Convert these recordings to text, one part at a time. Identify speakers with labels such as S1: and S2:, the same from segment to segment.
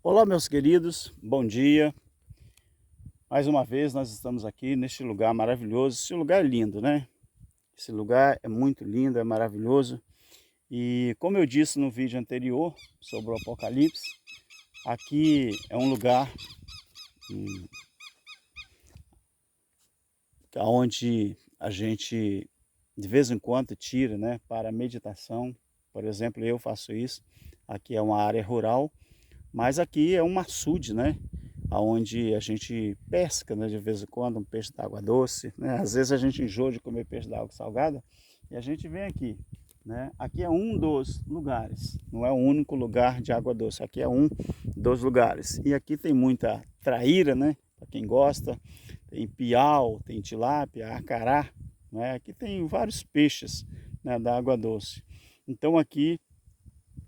S1: Olá, meus queridos, bom dia. Mais uma vez nós estamos aqui neste lugar maravilhoso. Esse lugar é lindo, né? Esse lugar é muito lindo, é maravilhoso. E como eu disse no vídeo anterior sobre o Apocalipse, aqui é um lugar onde a gente de vez em quando tira, né, para meditação. Por exemplo, eu faço isso. Aqui é uma área rural, mas aqui é um açude, né? Onde a gente pesca, né, de vez em quando, um peixe d'água doce, né? Às vezes a gente enjoa de comer peixe d'água salgada e a gente vem aqui, né? Aqui é um dos lugares, não é o único lugar de água doce, aqui é um dos lugares. E aqui tem muita traíra, né? Para quem gosta, tem piau, tem tilápia, acará, né? Aqui tem vários peixes, né, da água doce. Então aqui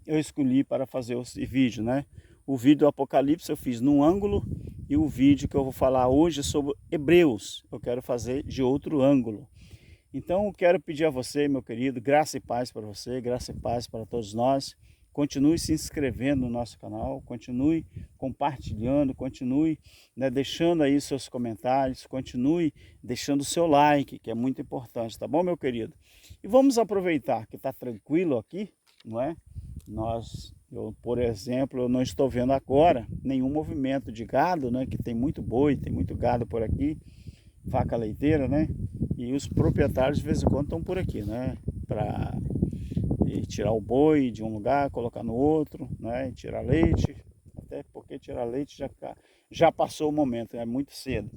S1: eu escolhi para fazer esse vídeo, né? O vídeo do Apocalipse eu fiz num ângulo e o vídeo que eu vou falar hoje sobre Hebreus eu quero fazer de outro ângulo. Então eu quero pedir a você, meu querido, graça e paz para você, graça e paz para todos nós. Continue se inscrevendo no nosso canal, continue compartilhando, continue, né, deixando aí seus comentários, continue deixando o seu like, que é muito importante, tá bom, meu querido? E vamos aproveitar que está tranquilo aqui, não é? Por exemplo, eu não estou vendo agora nenhum movimento de gado, né? Que tem muito boi, tem muito gado por aqui, vaca leiteira, né? E os proprietários de vez em quando estão por aqui, né? Para tirar o boi de um lugar, colocar no outro, né? E tirar leite, até porque tirar leite já passou o momento, é muito cedo.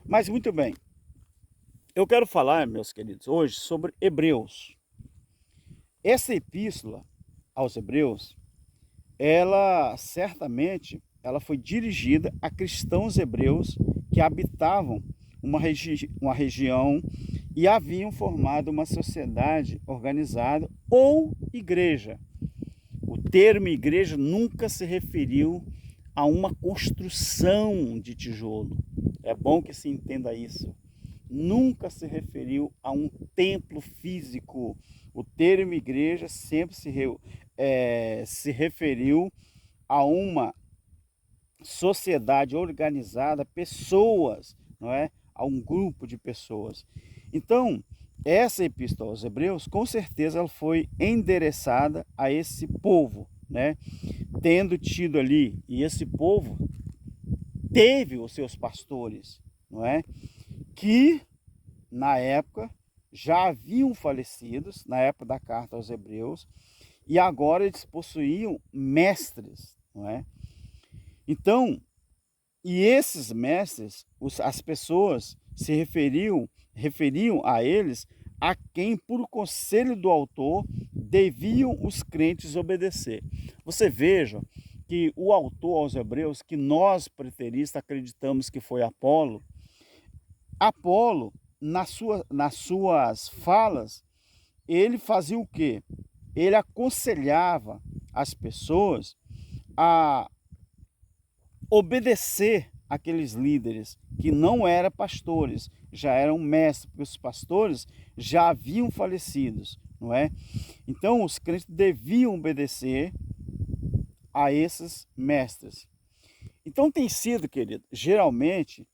S1: Mas muito bem, eu quero falar, meus queridos, hoje sobre Hebreus. Essa epístola aos Hebreus, ela foi dirigida a cristãos hebreus que habitavam uma região e haviam formado uma sociedade organizada ou igreja. O termo igreja nunca se referiu a uma construção de tijolo. É bom que se entenda isso. Nunca se referiu a um templo físico. O termo igreja sempre se referiu a uma sociedade organizada, pessoas, não é? A um grupo de pessoas. Então, essa epístola aos Hebreus, com certeza, ela foi endereçada a esse povo, né? Tendo tido ali, e esse povo teve os seus pastores, não é? Que na época já haviam falecidos, na época da carta aos Hebreus, e agora eles possuíam mestres, não é? Então, e esses mestres, as pessoas se referiam a eles a quem, por conselho do autor, deviam os crentes obedecer. Você veja que o autor aos Hebreus, que nós preteristas acreditamos que foi Apolo, nas suas falas, ele fazia o quê? Ele aconselhava as pessoas a obedecer aqueles líderes que não eram pastores, já eram mestres, porque os pastores já haviam falecidos, não é? Então os crentes deviam obedecer a esses mestres. Então tem sido, querido, geralmente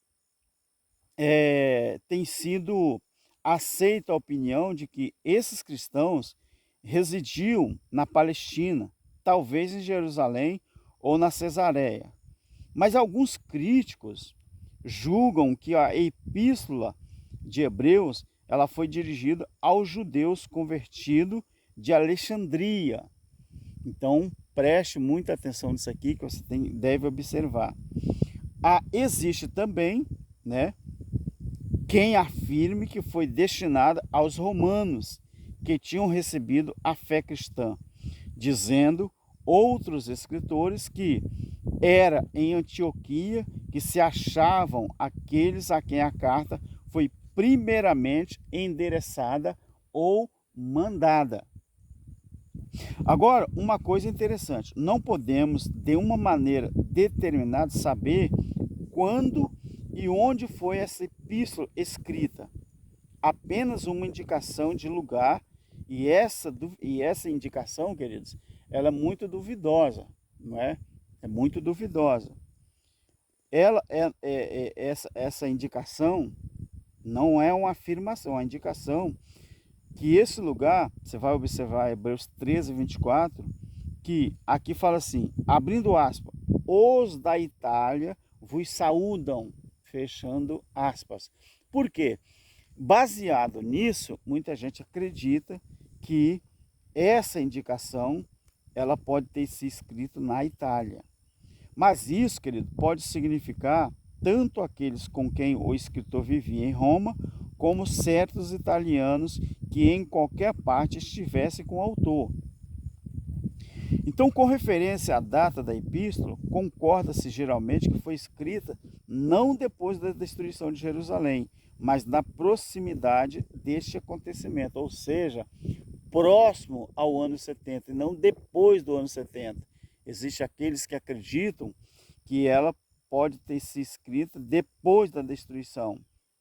S1: tem sido aceita a opinião de que esses cristãos residiam na Palestina, talvez em Jerusalém ou na Cesareia. Mas alguns críticos julgam que a epístola de Hebreus ela foi dirigida aos judeus convertidos de Alexandria. Então, preste muita atenção nisso aqui que você deve observar. Existe também, né, quem afirme que foi destinada aos romanos que tinham recebido a fé cristã, dizendo outros escritores que era em Antioquia que se achavam aqueles a quem a carta foi primeiramente endereçada ou mandada. Agora, uma coisa interessante, não podemos de uma maneira determinada saber quando e onde foi essa epístola escrita. Apenas uma indicação de lugar e essa indicação, queridos, ela é muito duvidosa, não é? é muito duvidosa. Essa indicação não é uma afirmação, é uma indicação que esse lugar, você vai observar Hebreus 13, 24, que aqui fala assim, abrindo aspas, os da Itália vos saúdam, fechando aspas. Por quê? Baseado nisso, muita gente acredita que essa indicação ela pode ter se escrito na Itália. Mas isso, querido, pode significar tanto aqueles com quem o escritor vivia em Roma, como certos italianos que em qualquer parte estivessem com o autor. Então, com referência à data da epístola, concorda-se geralmente que foi escrita não depois da destruição de Jerusalém, mas na proximidade deste acontecimento, ou seja, próximo ao ano 70 e não depois do ano 70. Existem aqueles que acreditam que ela pode ter sido escrita depois da destruição.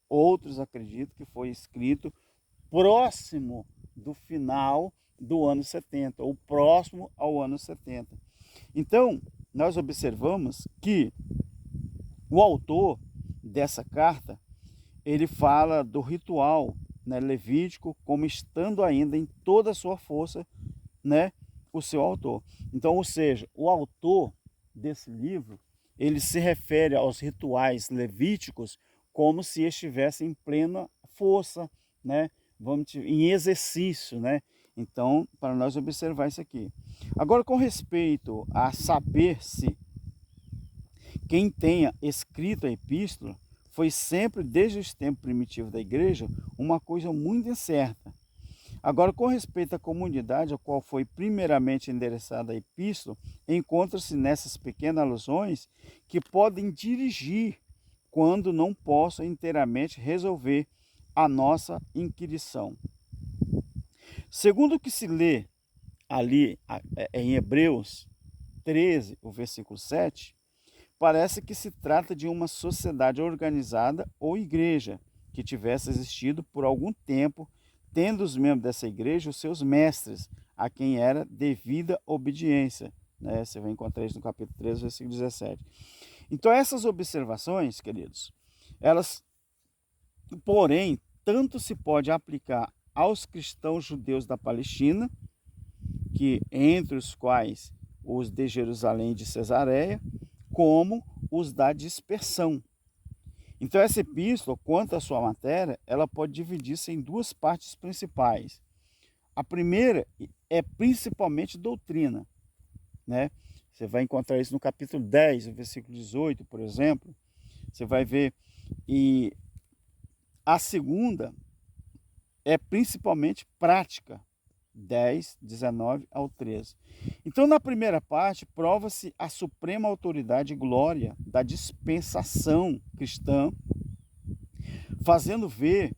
S1: Outros acreditam que foi escrito próximo do final do ano 70, ou próximo ao ano 70. Então, nós observamos que o autor dessa carta, ele fala do ritual, né, levítico, como estando ainda em toda a sua força, né, o seu autor. Então, ou seja, o autor desse livro, ele se refere aos rituais levíticos como se estivesse em plena força, né, em exercício, né? Então, para nós observar isso aqui. Agora, com respeito a saber se quem tenha escrito a epístola, foi sempre, desde os tempos primitivos da igreja, uma coisa muito incerta. Agora, com respeito à comunidade a qual foi primeiramente endereçada a epístola, encontra-se nessas pequenas alusões que podem dirigir quando não possam inteiramente resolver a nossa inquirição. Segundo o que se lê ali em Hebreus 13, o versículo 7, parece que se trata de uma sociedade organizada ou igreja que tivesse existido por algum tempo, tendo os membros dessa igreja os seus mestres, a quem era devida obediência. Né? Você vai encontrar isso no capítulo 13, versículo 17. Então, essas observações, queridos, elas, porém, tanto se pode aplicar aos cristãos judeus da Palestina, que entre os quais os de Jerusalém e de Cesareia, como os da dispersão. Então, essa epístola, quanto à sua matéria, ela pode dividir-se em duas partes principais. A primeira é principalmente doutrina, né? Você vai encontrar isso no capítulo 10, no versículo 18, por exemplo. Você vai ver. E a segunda é principalmente prática, 10, 19 ao 13. Então, na primeira parte, prova-se a suprema autoridade e glória da dispensação cristã, fazendo ver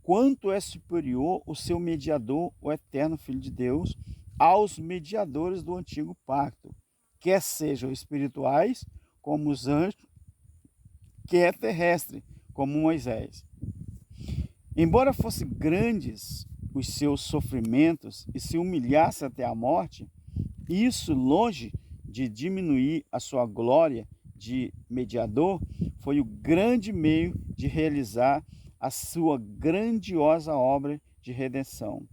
S1: quanto é superior o seu mediador, o eterno Filho de Deus, aos mediadores do antigo pacto, quer sejam espirituais, como os anjos, quer terrestre, como Moisés. Embora fossem grandes os seus sofrimentos e se humilhasse até a morte, isso, longe de diminuir a sua glória de mediador, foi o grande meio de realizar a sua grandiosa obra de redenção.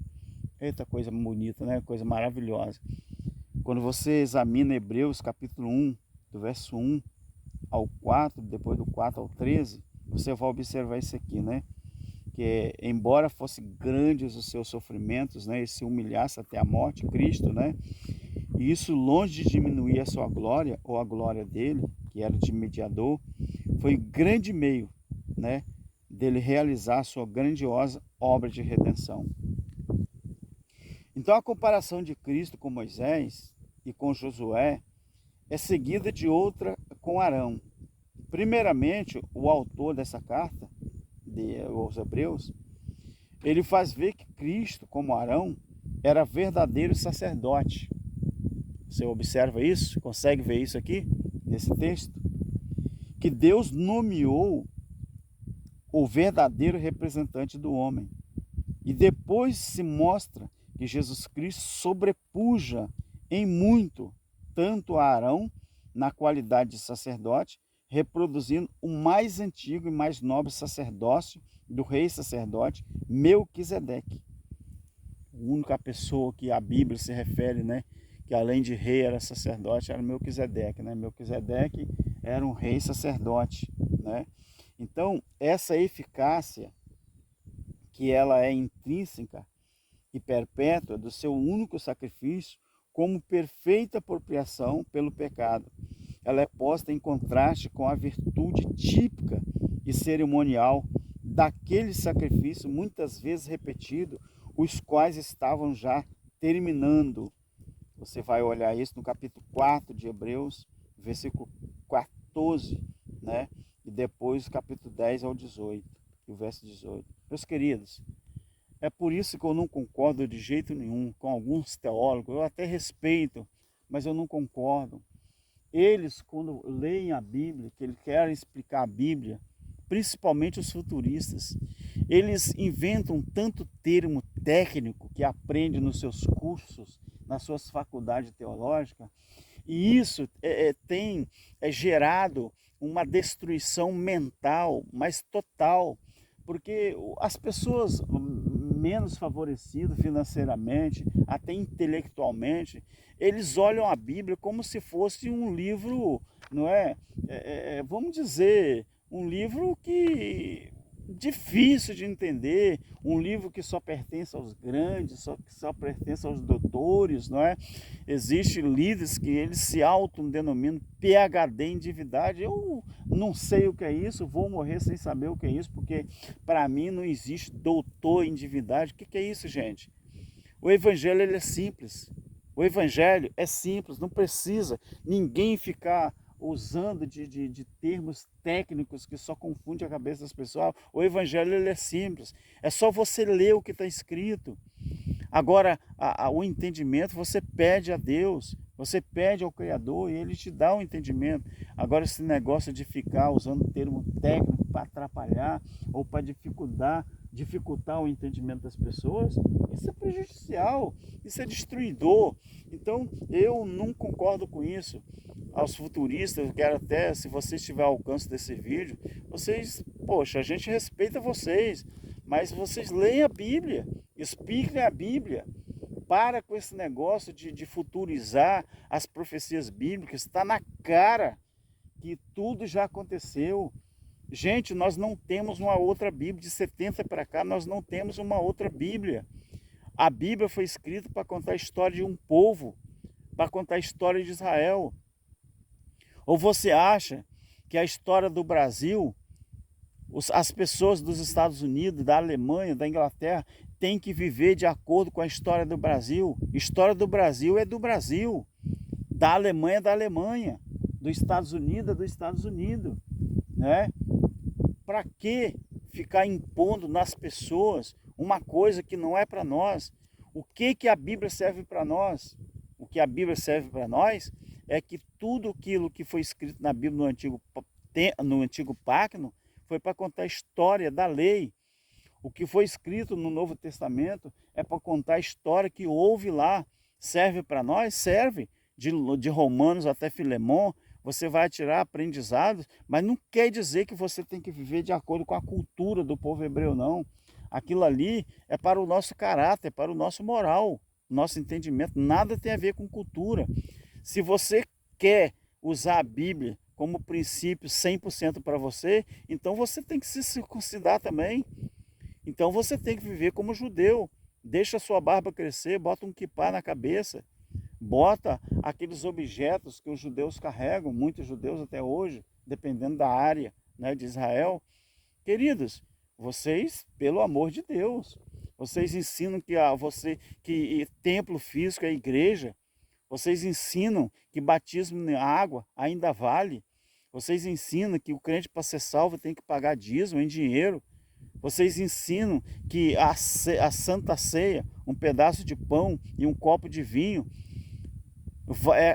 S1: Eita, coisa bonita, né? Coisa maravilhosa. Quando você examina Hebreus capítulo 1, do verso 1 ao 4, depois do 4 ao 13, você vai observar isso aqui, né? Que embora fosse grandes os seus sofrimentos, né, e se humilhasse até a morte, Cristo, né, e isso longe de diminuir a sua glória, ou a glória dele, que era de mediador, foi o grande meio, né, dele realizar a sua grandiosa obra de redenção. Então, a comparação de Cristo com Moisés e com Josué é seguida de outra com Arão. Primeiramente, o autor dessa carta, aos Hebreus, ele faz ver que Cristo, como Arão, era verdadeiro sacerdote. Você observa isso? Consegue ver isso aqui, nesse texto? Que Deus nomeou o verdadeiro representante do homem. E depois se mostra que Jesus Cristo sobrepuja em muito tanto a Arão na qualidade de sacerdote, reproduzindo o mais antigo e mais nobre sacerdócio do rei sacerdote Melquisedeque. A única pessoa que a Bíblia se refere, né, que além de rei era sacerdote, era Melquisedeque, né? Melquisedeque era um rei sacerdote, né? Então, essa eficácia, que ela é intrínseca e perpétua do seu único sacrifício, como perfeita apropriação pelo pecado, ela é posta em contraste com a virtude típica e cerimonial daquele sacrifício, muitas vezes repetido, os quais estavam já terminando. Você vai olhar isso no capítulo 4 de Hebreus, versículo 14, né? E depois capítulo 10 ao 18, e o verso 18. Meus queridos, é por isso que eu não concordo de jeito nenhum com alguns teólogos, eu até respeito, mas eu não concordo. Eles, quando leem a Bíblia, que eles querem explicar a Bíblia, principalmente os futuristas, eles inventam tanto termo técnico que aprende nos seus cursos, nas suas faculdades teológicas, e isso tem gerado uma destruição mental, mas total, porque as pessoas menos favorecidas financeiramente, até intelectualmente, eles olham a Bíblia como se fosse um livro, não é? Vamos dizer, um livro que difícil de entender, um livro que só pertence aos grandes, que só pertence aos doutores, não é? Existem líderes que eles se autodenominam PhD em divindade. Eu não sei o que é isso, vou morrer sem saber o que é isso, porque para mim não existe doutor em divindade. O que é isso, gente? O evangelho ele é simples. O evangelho é simples, não precisa ninguém ficar usando de termos técnicos que só confundem a cabeça das pessoas. O evangelho ele é simples, é só você ler o que está escrito. Agora, o entendimento você pede a Deus, você pede ao Criador e Ele te dá o entendimento. Agora, esse negócio de ficar usando termo técnico para atrapalhar ou para dificultar o entendimento das pessoas, isso é prejudicial, isso é destruidor. Então, eu não concordo com isso. Aos futuristas, eu quero até, se vocês tiverem alcance desse vídeo, vocês, poxa, a gente respeita vocês, mas vocês leem a Bíblia, expliquem a Bíblia. Para com esse negócio de futurizar as profecias bíblicas. Está na cara que tudo já aconteceu. Gente, nós não temos uma outra Bíblia. De 70 para cá, nós não temos uma outra Bíblia. A Bíblia foi escrita para contar a história de um povo, para contar a história de Israel. Ou você acha que a história do Brasil, as pessoas dos Estados Unidos, da Alemanha, da Inglaterra, têm que viver de acordo com a história do Brasil? História do Brasil é do Brasil, da Alemanha é da Alemanha, dos Estados Unidos é dos Estados Unidos, né? Para que ficar impondo nas pessoas uma coisa que não é para nós? O que a Bíblia serve para nós? O que a Bíblia serve para nós é que tudo aquilo que foi escrito na Bíblia no Antigo Pacto foi para contar a história da lei. O que foi escrito no Novo Testamento é para contar a história que houve lá. Serve para nós? Serve. De Romanos até Filemão, você vai tirar aprendizados, mas não quer dizer que você tem que viver de acordo com a cultura do povo hebreu, não. Aquilo ali é para o nosso caráter, para o nosso moral, nosso entendimento. Nada tem a ver com cultura. Se você quer usar a Bíblia como princípio 100% para você, então você tem que se circuncidar também. Então você tem que viver como judeu. Deixa a sua barba crescer, bota um quipá na cabeça, bota aqueles objetos que os judeus carregam, muitos judeus até hoje, dependendo da área, né, de Israel. Queridos, vocês, pelo amor de Deus, vocês ensinam que templo físico é igreja. Vocês ensinam que batismo na água ainda vale. Vocês ensinam que o crente, para ser salvo, tem que pagar dízimo em dinheiro. Vocês ensinam que a Santa Ceia, um pedaço de pão e um copo de vinho,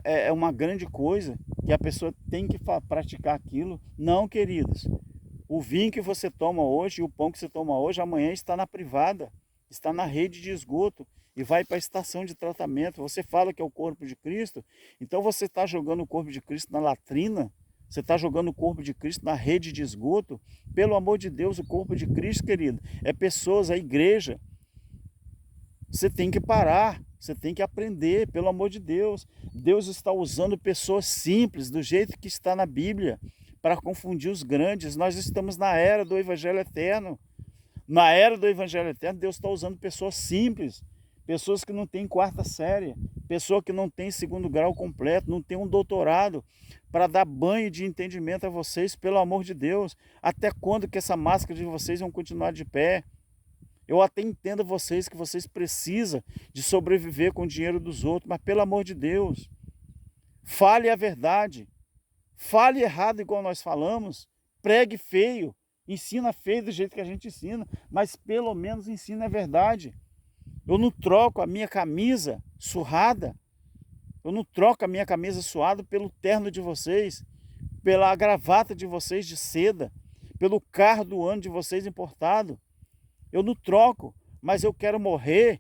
S1: é uma grande coisa, que a pessoa tem que praticar aquilo. Não, queridos. O vinho que você toma hoje e o pão que você toma hoje, amanhã está na privada, está na rede de esgoto. e vai para a estação de tratamento. Você fala que é o corpo de Cristo, então você está jogando o corpo de Cristo na latrina, você está jogando o corpo de Cristo na rede de esgoto. Pelo amor de Deus, o corpo de Cristo, querido, é pessoas, a igreja. Você tem que parar, você tem que aprender, pelo amor de Deus. Deus está usando pessoas simples, do jeito que está na Bíblia, para confundir os grandes. Nós estamos na era do Evangelho Eterno. Na era do Evangelho Eterno, Deus está usando pessoas simples, pessoas que não têm quarta série, pessoa que não tem segundo grau completo, não tem um doutorado, para dar banho de entendimento a vocês, pelo amor de Deus. Até quando que essa máscara de vocês vão continuar de pé? Eu até entendo vocês que vocês precisam de sobreviver com o dinheiro dos outros, mas pelo amor de Deus, fale a verdade, fale errado igual nós falamos, pregue feio, ensina feio do jeito que a gente ensina, mas pelo menos ensina a verdade. Eu não troco a minha camisa surrada, eu não troco a minha camisa suada pelo terno de vocês, pela gravata de vocês de seda, pelo carro do ano de vocês importado. Eu não troco, mas eu quero morrer,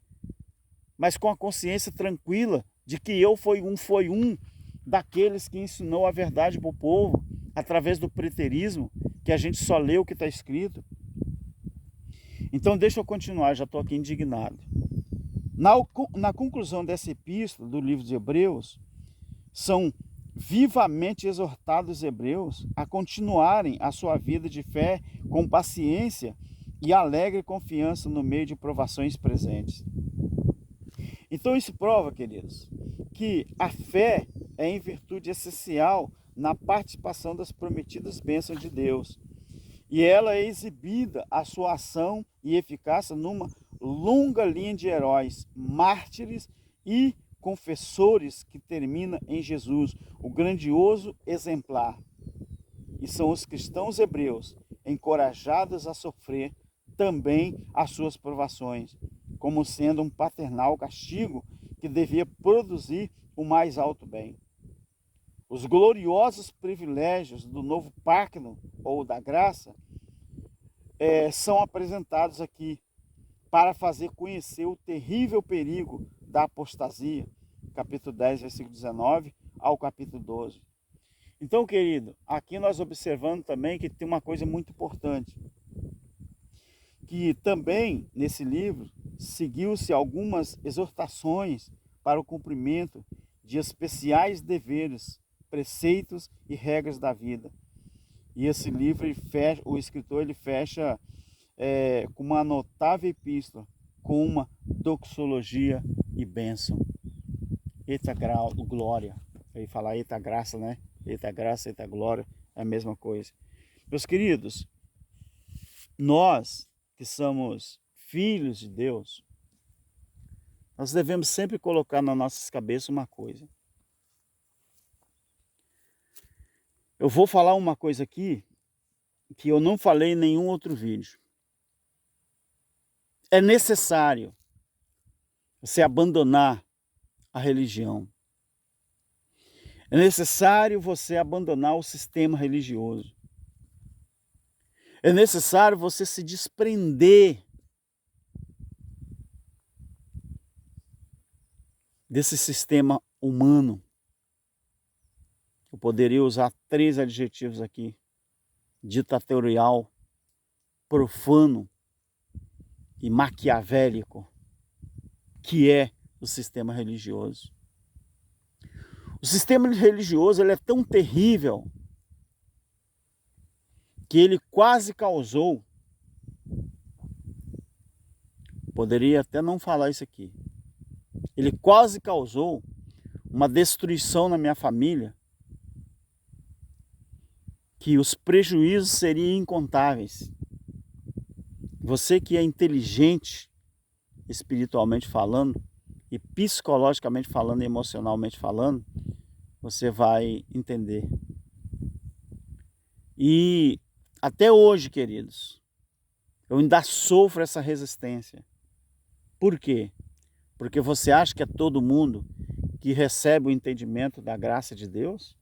S1: mas com a consciência tranquila de que eu fui um daqueles que ensinou a verdade para o povo, através do preterismo, que a gente só lê o que está escrito. Então deixa eu continuar, já estou aqui indignado. Na conclusão dessa epístola do livro de Hebreus, são vivamente exortados os hebreus a continuarem a sua vida de fé com paciência e alegre confiança no meio de provações presentes. Então isso prova, queridos, que a fé é em virtude essencial na participação das prometidas bênçãos de Deus. E ela é exibida a sua ação e eficácia numa longa linha de heróis, mártires e confessores que termina em Jesus, o grandioso exemplar. E são os cristãos hebreus encorajados a sofrer também as suas provações, como sendo um paternal castigo que devia produzir o mais alto bem. Os gloriosos privilégios do novo pacto ou da graça são apresentados aqui para fazer conhecer o terrível perigo da apostasia, capítulo 10, versículo 19 ao capítulo 12. Então, querido, aqui nós observamos também que tem uma coisa muito importante, que também nesse livro seguiu-se algumas exortações para o cumprimento de especiais deveres, preceitos e regras da vida. E esse livro, o escritor fecha com uma notável epístola, com uma doxologia e bênção. Eita glória. Eu ia falar eita graça, né? Eita graça, eita glória, é a mesma coisa. Meus queridos, nós que somos filhos de Deus, nós devemos sempre colocar nas nossas cabeças uma coisa. Eu vou falar uma coisa aqui que eu não falei em nenhum outro vídeo. É necessário você abandonar a religião. É necessário você abandonar o sistema religioso. É necessário você se desprender desse sistema humano. Eu poderia usar 3 adjetivos aqui: ditatorial, profano e maquiavélico, que é o sistema religioso. O sistema religioso ele é tão terrível que ele quase causou, poderia até não falar isso aqui, ele quase causou uma destruição na minha família, que os prejuízos seriam incontáveis. Você que é inteligente, espiritualmente falando, e psicologicamente falando, e emocionalmente falando, você vai entender. E até hoje, queridos, eu ainda sofro essa resistência. Por quê? Porque você acha que é todo mundo que recebe o entendimento da graça de Deus?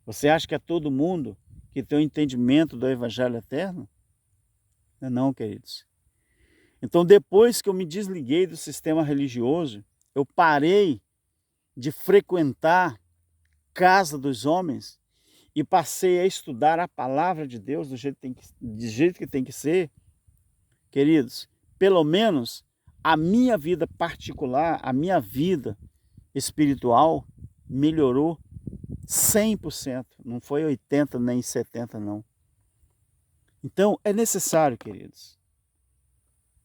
S1: Você acha que é todo mundo que tem o entendimento do Evangelho Eterno? Não, queridos. Então, depois que eu me desliguei do sistema religioso, eu parei de frequentar casa dos homens e passei a estudar a palavra de Deus do jeito que tem que ser, queridos, pelo menos a minha vida particular, a minha vida espiritual melhorou 100%. Não foi 80 nem 70 não. Então é necessário, queridos.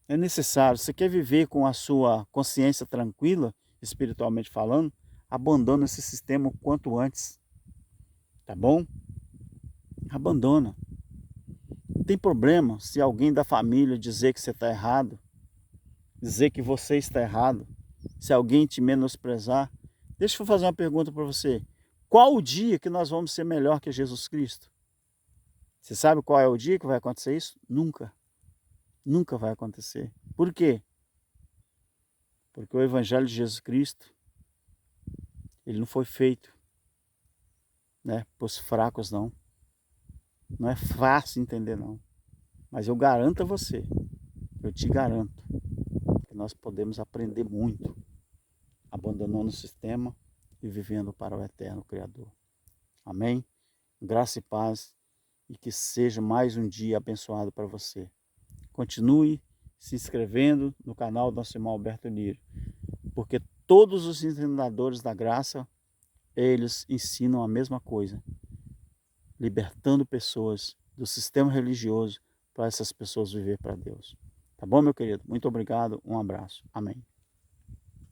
S1: É necessário. Você quer viver com a sua consciência tranquila, espiritualmente falando? Abandona esse sistema o quanto antes. Tá bom? Abandona. Não tem problema se alguém da família dizer que você está errado, dizer que você está errado, se alguém te menosprezar. Deixa eu fazer uma pergunta para você. Qual o dia que nós vamos ser melhor que Jesus Cristo? Você sabe qual é o dia que vai acontecer isso? Nunca. Nunca vai acontecer. Por quê? Porque o Evangelho de Jesus Cristo, ele não foi feito, né, para os fracos, não. Não é fácil entender, não. Mas eu garanto a você, eu te garanto, que nós podemos aprender muito, abandonando o sistema e vivendo para o eterno Criador. Amém? Graça e paz, e que seja mais um dia abençoado para você. Continue se inscrevendo no canal do nosso irmão Alberto Lírio, porque todos os ensinadores da graça, eles ensinam a mesma coisa, libertando pessoas do sistema religioso para essas pessoas viver para Deus. Tá bom, meu querido? Muito obrigado, um abraço. Amém.